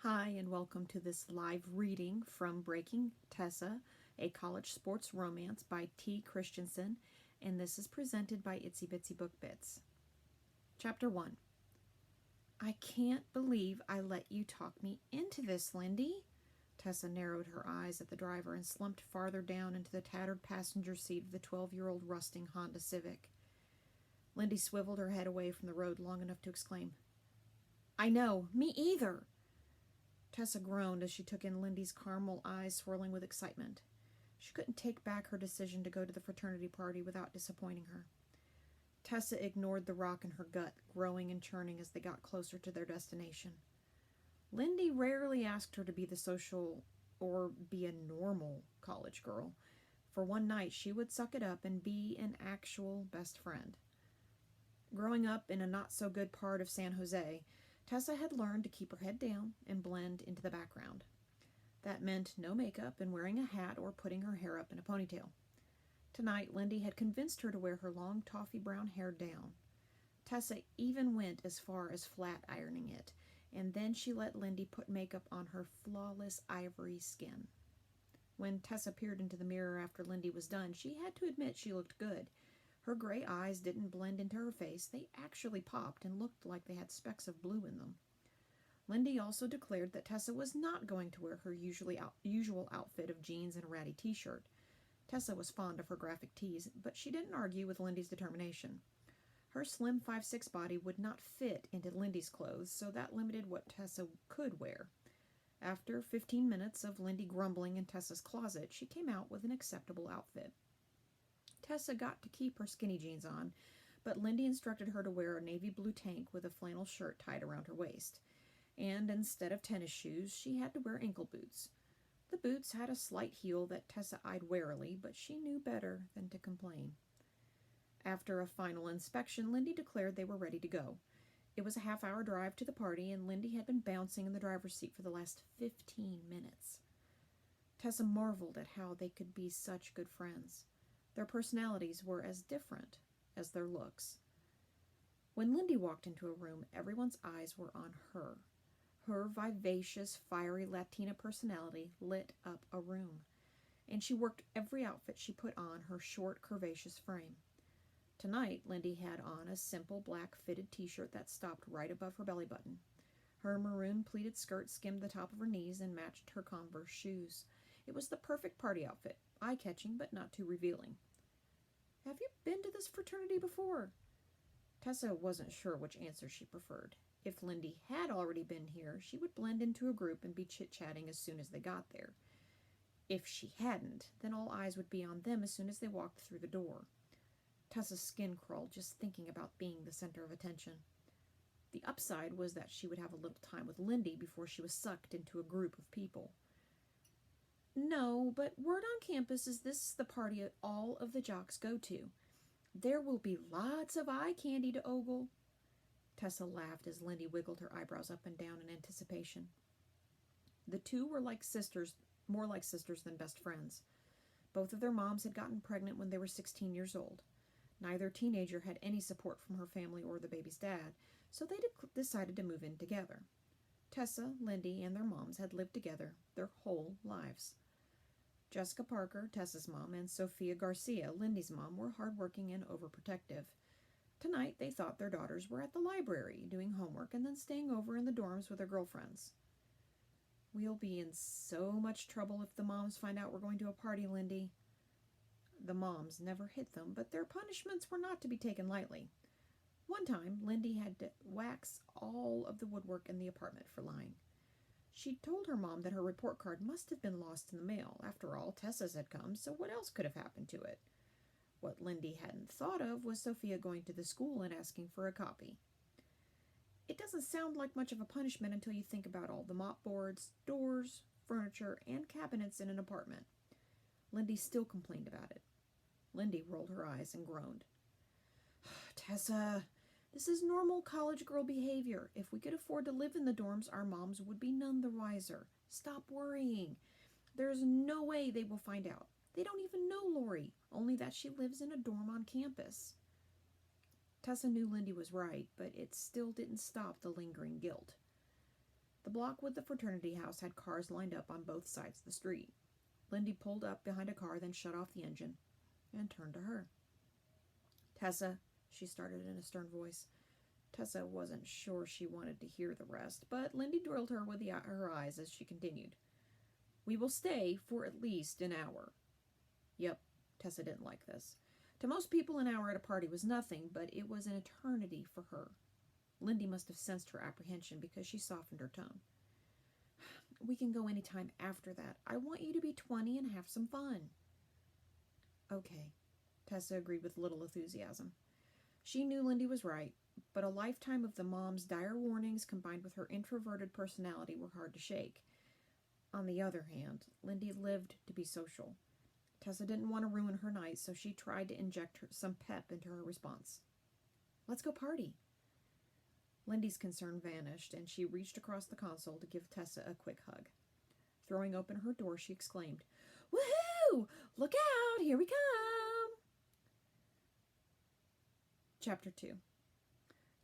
Hi, and welcome to this live reading from Breaking Tessa, a college sports romance by Christensen, and this is presented by Itsy Bitsy Book Bits. Chapter 1. I can't believe I let you talk me into this, Lindy. Tessa narrowed her eyes at the driver and slumped farther down into the tattered passenger seat of the 12-year-old rusting Honda Civic. Lindy swiveled her head away from the road long enough to exclaim, I know, me either. Tessa groaned as she took in Lindy's caramel eyes swirling with excitement. She couldn't take back her decision to go to the fraternity party without disappointing her. Tessa ignored the rock in her gut, growing and churning as they got closer to their destination. Lindy rarely asked her to be the social or be a normal college girl. For one night, she would suck it up and be an actual best friend. Growing up in a not-so-good part of San Jose, Tessa had learned to keep her head down and blend into the background. That meant no makeup and wearing a hat or putting her hair up in a ponytail. Tonight, Lindy had convinced her to wear her long toffee brown hair down. Tessa even went as far as flat ironing it, and then she let Lindy put makeup on her flawless ivory skin. When Tessa peered into the mirror after Lindy was done, she had to admit she looked good. Her gray eyes didn't blend into her face. They actually popped and looked like they had specks of blue in them. Lindy also declared that Tessa was not going to wear her usual outfit of jeans and a ratty t-shirt. Tessa was fond of her graphic tees, but she didn't argue with Lindy's determination. Her slim 5'6" body would not fit into Lindy's clothes, so that limited what Tessa could wear. After 15 minutes of Lindy grumbling in Tessa's closet, she came out with an acceptable outfit. Tessa got to keep her skinny jeans on, but Lindy instructed her to wear a navy blue tank with a flannel shirt tied around her waist. And instead of tennis shoes, she had to wear ankle boots. The boots had a slight heel that Tessa eyed warily, but she knew better than to complain. After a final inspection, Lindy declared they were ready to go. It was a half-hour drive to the party, and Lindy had been bouncing in the driver's seat for the last 15 minutes. Tessa marveled at how they could be such good friends. Their personalities were as different as their looks. When Lindy walked into a room, everyone's eyes were on her. Her vivacious, fiery Latina personality lit up a room, and she worked every outfit she put on her short, curvaceous frame. Tonight, Lindy had on a simple black fitted t-shirt that stopped right above her belly button. Her maroon pleated skirt skimmed the top of her knees and matched her Converse shoes. It was the perfect party outfit, eye-catching but not too revealing. Have you been to this fraternity before? Tessa wasn't sure which answer she preferred. If Lindy had already been here, she would blend into a group and be chit-chatting as soon as they got there. If she hadn't, then all eyes would be on them as soon as they walked through the door. Tessa's skin crawled just thinking about being the center of attention. The upside was that she would have a little time with Lindy before she was sucked into a group of people. No, but word on campus is this is the party all of the jocks go to. There will be lots of eye candy to ogle. Tessa laughed as Lindy wiggled her eyebrows up and down in anticipation. The two were like sisters, more like sisters than best friends. Both of their moms had gotten pregnant when they were 16 years old. Neither teenager had any support from her family or the baby's dad, so they decided to move in together. Tessa, Lindy, and their moms had lived together their whole lives. Jessica Parker, Tessa's mom, and Sophia Garcia, Lindy's mom, were hardworking and overprotective. Tonight, they thought their daughters were at the library, doing homework, and then staying over in the dorms with their girlfriends. We'll be in so much trouble if the moms find out we're going to a party, Lindy. The moms never hit them, but their punishments were not to be taken lightly. One time, Lindy had to wax all of the woodwork in the apartment for lying. She told her mom that her report card must have been lost in the mail. After all, Tessa's had come, so what else could have happened to it? What Lindy hadn't thought of was Sophia going to the school and asking for a copy. It doesn't sound like much of a punishment until you think about all the mopboards, doors, furniture, and cabinets in an apartment. Lindy still complained about it. Lindy rolled her eyes and groaned. Tessa, this is normal college girl behavior. If we could afford to live in the dorms, our moms would be none the wiser. Stop worrying. There's no way they will find out. They don't even know Lori, only that she lives in a dorm on campus. Tessa knew Lindy was right, but it still didn't stop the lingering guilt. The block with the fraternity house had cars lined up on both sides of the street. Lindy pulled up behind a car, then shut off the engine and turned to her. "Tessa," she started in a stern voice. Tessa wasn't sure she wanted to hear the rest, but Lindy drilled her with her eyes as she continued. "We will stay for at least an hour." Yep, Tessa didn't like this. To most people, an hour at a party was nothing, but it was an eternity for her. Lindy must have sensed her apprehension because she softened her tone. "We can go any time after that. I want you to be 20 and have some fun." "Okay," Tessa agreed with little enthusiasm. She knew Lindy was right, but a lifetime of the mom's dire warnings combined with her introverted personality were hard to shake. On the other hand, Lindy lived to be social. Tessa didn't want to ruin her night, so she tried to inject some pep into her response. "Let's go party." Lindy's concern vanished, and she reached across the console to give Tessa a quick hug. Throwing open her door, she exclaimed, "Woohoo! Look out! Here we come!" Chapter 2.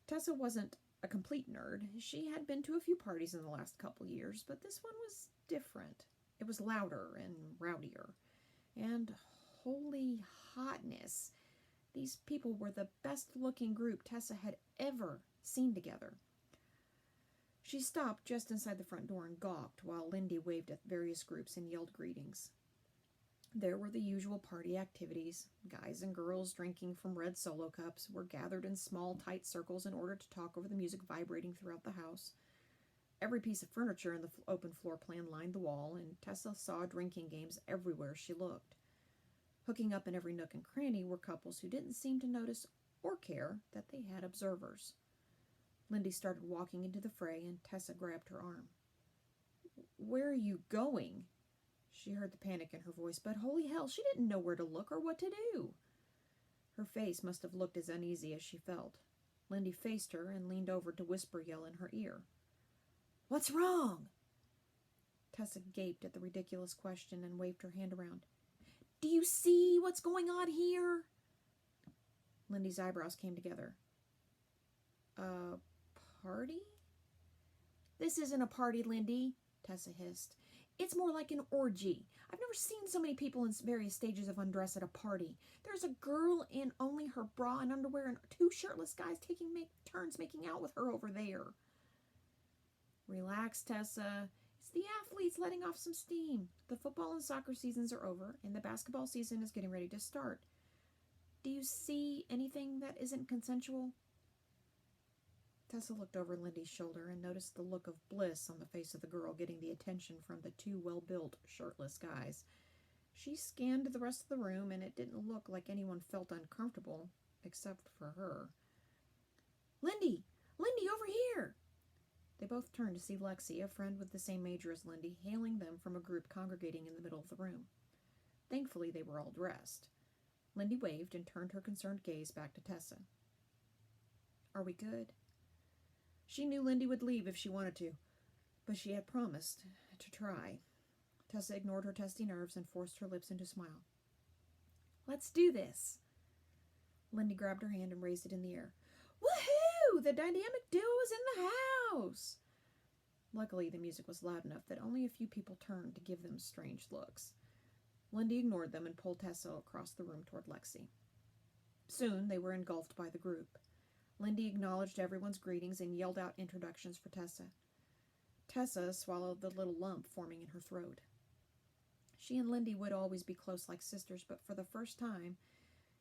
Tessa wasn't a complete nerd. She had been to a few parties in the last couple years, but this one was different. It was louder and rowdier. And holy hotness! These people were the best-looking group Tessa had ever seen together. She stopped just inside the front door and gawked while Lindy waved at various groups and yelled greetings. There were the usual party activities. Guys and girls drinking from red Solo cups were gathered in small, tight circles in order to talk over the music vibrating throughout the house. Every piece of furniture in the open floor plan lined the wall, and Tessa saw drinking games everywhere she looked. Hooking up in every nook and cranny were couples who didn't seem to notice or care that they had observers. Lindy started walking into the fray, and Tessa grabbed her arm. "Where are you going?" She heard the panic in her voice, but holy hell, she didn't know where to look or what to do. Her face must have looked as uneasy as she felt. Lindy faced her and leaned over to yell in her ear. "What's wrong?" Tessa gaped at the ridiculous question and waved her hand around. "Do you see what's going on here?" Lindy's eyebrows came together. "A party?" "This isn't a party, Lindy," Tessa hissed. "It's more like an orgy. I've never seen so many people in various stages of undress at a party. There's a girl in only her bra and underwear and two shirtless guys taking turns making out with her over there." "Relax, Tessa. It's the athletes letting off some steam. The football and soccer seasons are over, and the basketball season is getting ready to start. Do you see anything that isn't consensual?" Tessa looked over Lindy's shoulder and noticed the look of bliss on the face of the girl getting the attention from the two well-built, shirtless guys. She scanned the rest of the room, and it didn't look like anyone felt uncomfortable, except for her. "Lindy! Lindy, over here!" They both turned to see Lexi, a friend with the same major as Lindy, hailing them from a group congregating in the middle of the room. Thankfully, they were all dressed. Lindy waved and turned her concerned gaze back to Tessa. "Are we good?" She knew Lindy would leave if she wanted to, but she had promised to try. Tessa ignored her testy nerves and forced her lips into a smile. "Let's do this." Lindy grabbed her hand and raised it in the air. "Woohoo! The dynamic duo is in the house!" Luckily, the music was loud enough that only a few people turned to give them strange looks. Lindy ignored them and pulled Tessa across the room toward Lexi. Soon they were engulfed by the group. Lindy acknowledged everyone's greetings and yelled out introductions for Tessa. Tessa swallowed the little lump forming in her throat. She and Lindy would always be close like sisters, but for the first time,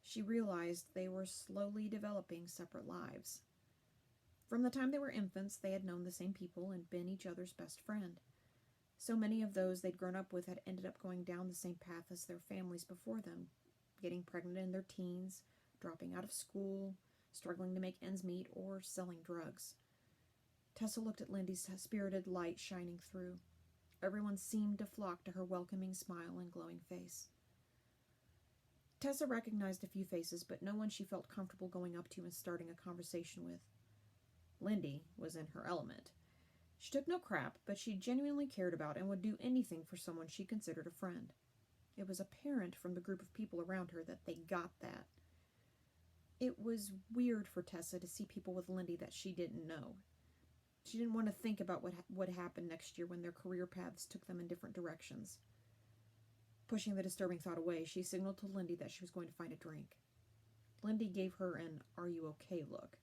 she realized they were slowly developing separate lives. From the time they were infants, they had known the same people and been each other's best friend. So many of those they'd grown up with had ended up going down the same path as their families before them, getting pregnant in their teens, dropping out of school, struggling to make ends meet, or selling drugs. Tessa looked at Lindy's spirited light shining through. Everyone seemed to flock to her welcoming smile and glowing face. Tessa recognized a few faces, but no one she felt comfortable going up to and starting a conversation with. Lindy was in her element. She took no crap, but she genuinely cared about and would do anything for someone she considered a friend. It was apparent from the group of people around her that they got that. It was weird for Tessa to see people with Lindy that she didn't know. She didn't want to think about what happened next year when their career paths took them in different directions. Pushing the disturbing thought away, she signaled to Lindy that she was going to find a drink. Lindy gave her an "are you okay" look.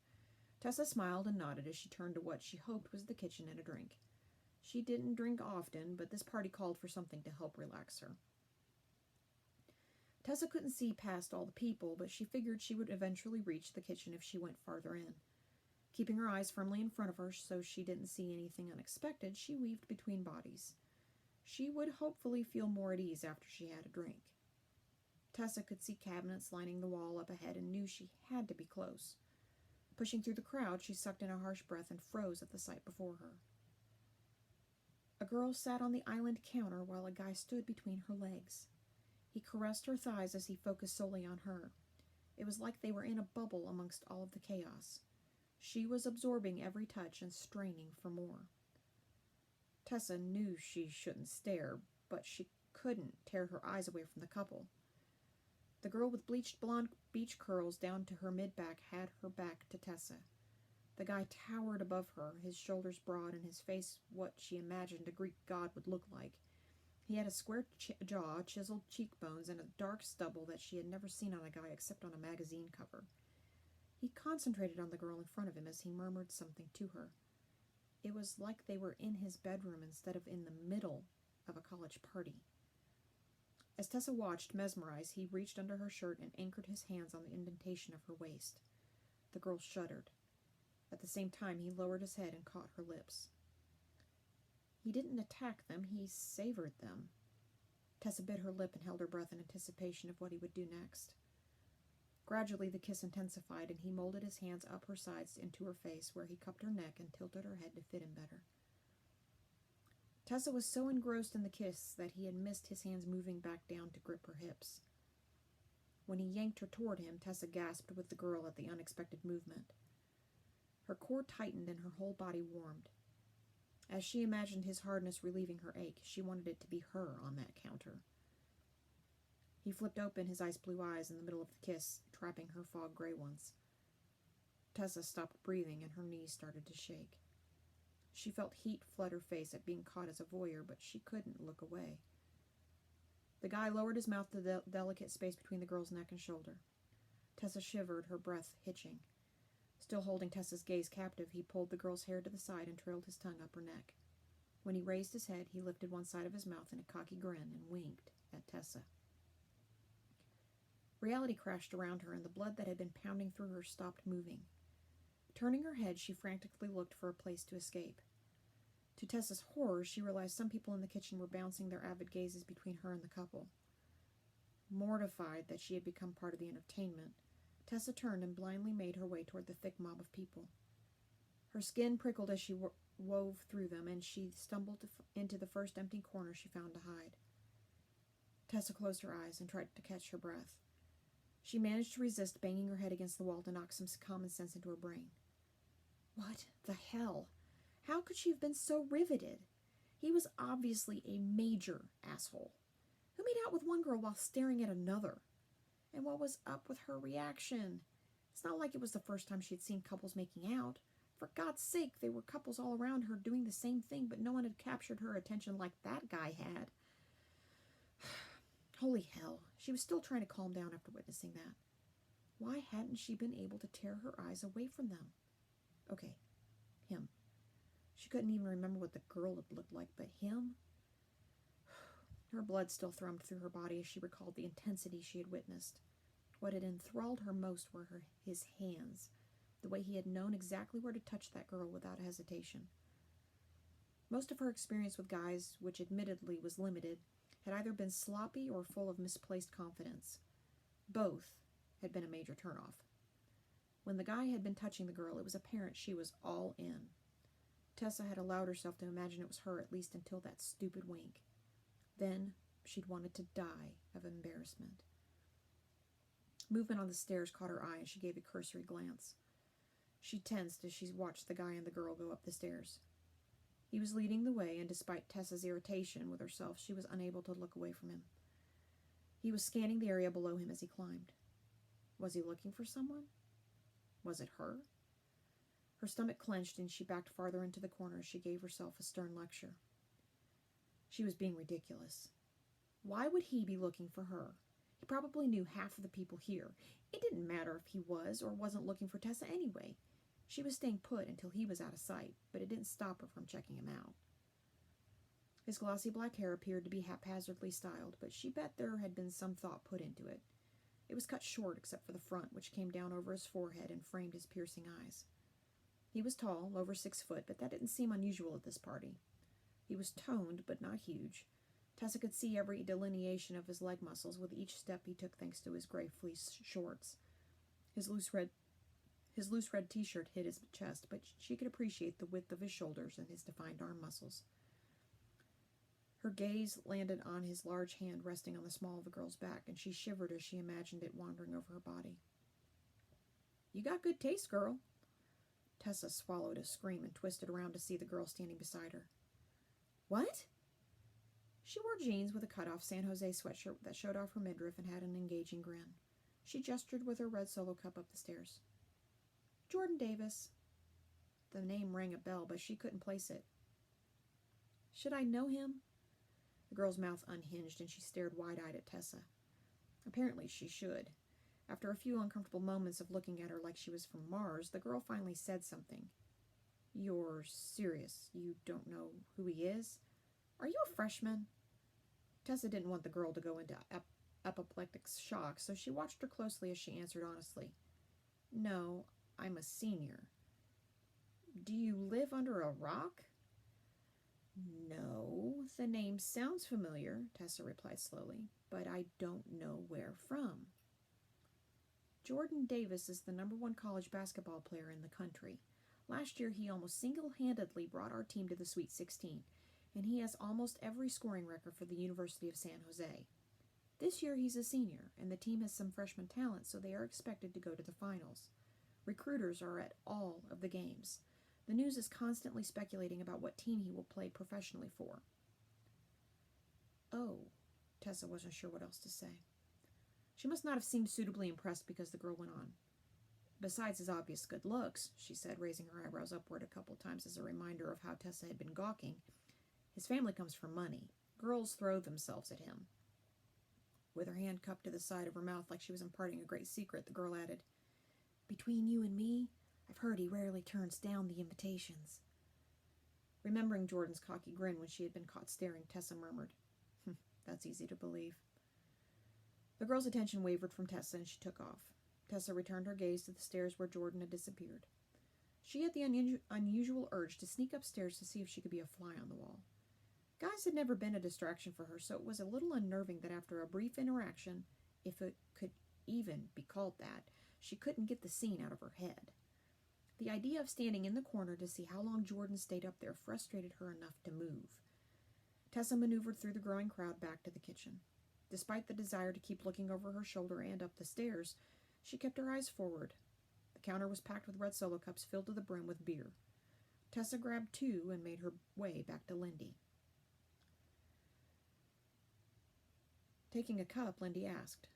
Tessa smiled and nodded as she turned to what she hoped was the kitchen and a drink. She didn't drink often, but this party called for something to help relax her. Tessa couldn't see past all the people, but she figured she would eventually reach the kitchen if she went farther in. Keeping her eyes firmly in front of her so she didn't see anything unexpected, she weaved between bodies. She would hopefully feel more at ease after she had a drink. Tessa could see cabinets lining the wall up ahead and knew she had to be close. Pushing through the crowd, she sucked in a harsh breath and froze at the sight before her. A girl sat on the island counter while a guy stood between her legs. He caressed her thighs as he focused solely on her. It was like they were in a bubble amongst all of the chaos. She was absorbing every touch and straining for more. Tessa knew she shouldn't stare, but she couldn't tear her eyes away from the couple. The girl with bleached blonde beach curls down to her mid-back had her back to Tessa. The guy towered above her, his shoulders broad and his face what she imagined a Greek god would look like. He had a square jaw, chiseled cheekbones, and a dark stubble that she had never seen on a guy except on a magazine cover. He concentrated on the girl in front of him as he murmured something to her. It was like they were in his bedroom instead of in the middle of a college party. As Tessa watched, mesmerized, he reached under her shirt and anchored his hands on the indentation of her waist. The girl shuddered. At the same time, he lowered his head and caught her lips. He didn't attack them, he savored them. Tessa bit her lip and held her breath in anticipation of what he would do next. Gradually, the kiss intensified, and he molded his hands up her sides into her face, where he cupped her neck and tilted her head to fit him better. Tessa was so engrossed in the kiss that he had missed his hands moving back down to grip her hips. When he yanked her toward him, Tessa gasped with the girl at the unexpected movement. Her core tightened and her whole body warmed. As she imagined his hardness relieving her ache, she wanted it to be her on that counter. He flipped open his ice blue eyes in the middle of the kiss, trapping her fog gray ones. Tessa stopped breathing and her knees started to shake. She felt heat flood her face at being caught as a voyeur, but she couldn't look away. The guy lowered his mouth to the delicate space between the girl's neck and shoulder. Tessa shivered, her breath hitching. Still holding Tessa's gaze captive, he pulled the girl's hair to the side and trailed his tongue up her neck. When he raised his head, he lifted one side of his mouth in a cocky grin and winked at Tessa. Reality crashed around her, and the blood that had been pounding through her stopped moving. Turning her head, she frantically looked for a place to escape. To Tessa's horror, she realized some people in the kitchen were bouncing their avid gazes between her and the couple. Mortified that she had become part of the entertainment, Tessa turned and blindly made her way toward the thick mob of people. Her skin prickled as she wove through them, and she stumbled into the first empty corner she found to hide. Tessa closed her eyes and tried to catch her breath. She managed to resist banging her head against the wall to knock some common sense into her brain. What the hell? How could she have been so riveted? He was obviously a major asshole. Who made out with one girl while staring at another? And what was up with her reaction? It's not like it was the first time she had seen couples making out. For God's sake, there were couples all around her doing the same thing, but no one had captured her attention like that guy had. Holy hell, she was still trying to calm down after witnessing that. Why hadn't she been able to tear her eyes away from them? Okay, him. She couldn't even remember what the girl had looked like, but him? Her blood still thrummed through her body as she recalled the intensity she had witnessed. What had enthralled her most were his hands, the way he had known exactly where to touch that girl without hesitation. Most of her experience with guys, which admittedly was limited, had either been sloppy or full of misplaced confidence. Both had been a major turnoff. When the guy had been touching the girl, it was apparent she was all in. Tessa had allowed herself to imagine it was her at least until that stupid wink. Then she'd wanted to die of embarrassment. Movement on the stairs caught her eye, and she gave a cursory glance. She tensed as she watched the guy and the girl go up the stairs. He was leading the way, and despite Tessa's irritation with herself, she was unable to look away from him. He was scanning the area below him as he climbed. Was he looking for someone? Was it her? Her stomach clenched and she backed farther into the corner as she gave herself a stern lecture. She was being ridiculous. Why would he be looking for her? He probably knew half of the people here. It didn't matter if he was or wasn't looking for Tessa anyway. She was staying put until he was out of sight, but it didn't stop her from checking him out. His glossy black hair appeared to be haphazardly styled, but she bet there had been some thought put into it. It was cut short except for the front, which came down over his forehead and framed his piercing eyes. He was tall, over 6 foot, but that didn't seem unusual at this party. He was toned, but not huge. Tessa could see every delineation of his leg muscles with each step he took thanks to his gray fleece shorts. His loose red t-shirt hid his chest, but she could appreciate the width of his shoulders and his defined arm muscles. Her gaze landed on his large hand resting on the small of the girl's back, and she shivered as she imagined it wandering over her body. "You got good taste, girl." Tessa swallowed a scream and twisted around to see the girl standing beside her. "What?" She wore jeans with a cut-off San Jose sweatshirt that showed off her midriff and had an engaging grin. She gestured with her red Solo cup up the stairs. "Jordan Davis." The name rang a bell, but she couldn't place it. "Should I know him?" The girl's mouth unhinged, and she stared wide-eyed at Tessa. Apparently she should. After a few uncomfortable moments of looking at her like she was from Mars, the girl finally said something. "You're serious? You don't know who he is? Are you a freshman?" Tessa didn't want the girl to go into apoplectic shock, so she watched her closely as she answered honestly. "No, I'm a senior." "Do you live under a rock?" "No, the name sounds familiar," Tessa replied slowly, "but I don't know where from." "Jordan Davis is the #1 college basketball player in the country. Last year he almost single-handedly brought our team to the Sweet 16, and he has almost every scoring record for the University of San Jose. This year he's a senior, and the team has some freshman talent, so they are expected to go to the finals. Recruiters are at all of the games. The news is constantly speculating about what team he will play professionally for." "Oh," Tessa wasn't sure what else to say. She must not have seemed suitably impressed because the girl went on. "Besides his obvious good looks," she said, raising her eyebrows upward a couple times as a reminder of how Tessa had been gawking, "his family comes from money. Girls throw themselves at him." With her hand cupped to the side of her mouth like she was imparting a great secret, the girl added, "Between you and me, I've heard he rarely turns down the invitations." Remembering Jordan's cocky grin when she had been caught staring, Tessa murmured, "That's easy to believe." The girl's attention wavered from Tessa, and she took off. Tessa returned her gaze to the stairs where Jordan had disappeared. She had the unusual urge to sneak upstairs to see if she could be a fly on the wall. Guys had never been a distraction for her, so it was a little unnerving that after a brief interaction, if it could even be called that, she couldn't get the scene out of her head. The idea of standing in the corner to see how long Jordan stayed up there frustrated her enough to move. Tessa maneuvered through the growing crowd back to the kitchen. Despite the desire to keep looking over her shoulder and up the stairs, she kept her eyes forward. The counter was packed with red Solo cups filled to the brim with beer. Tessa grabbed 2 and made her way back to Lindy. Taking a cup, Lindy asked,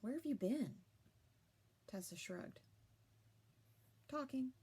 "Where have you been?" Tessa shrugged. "Talking."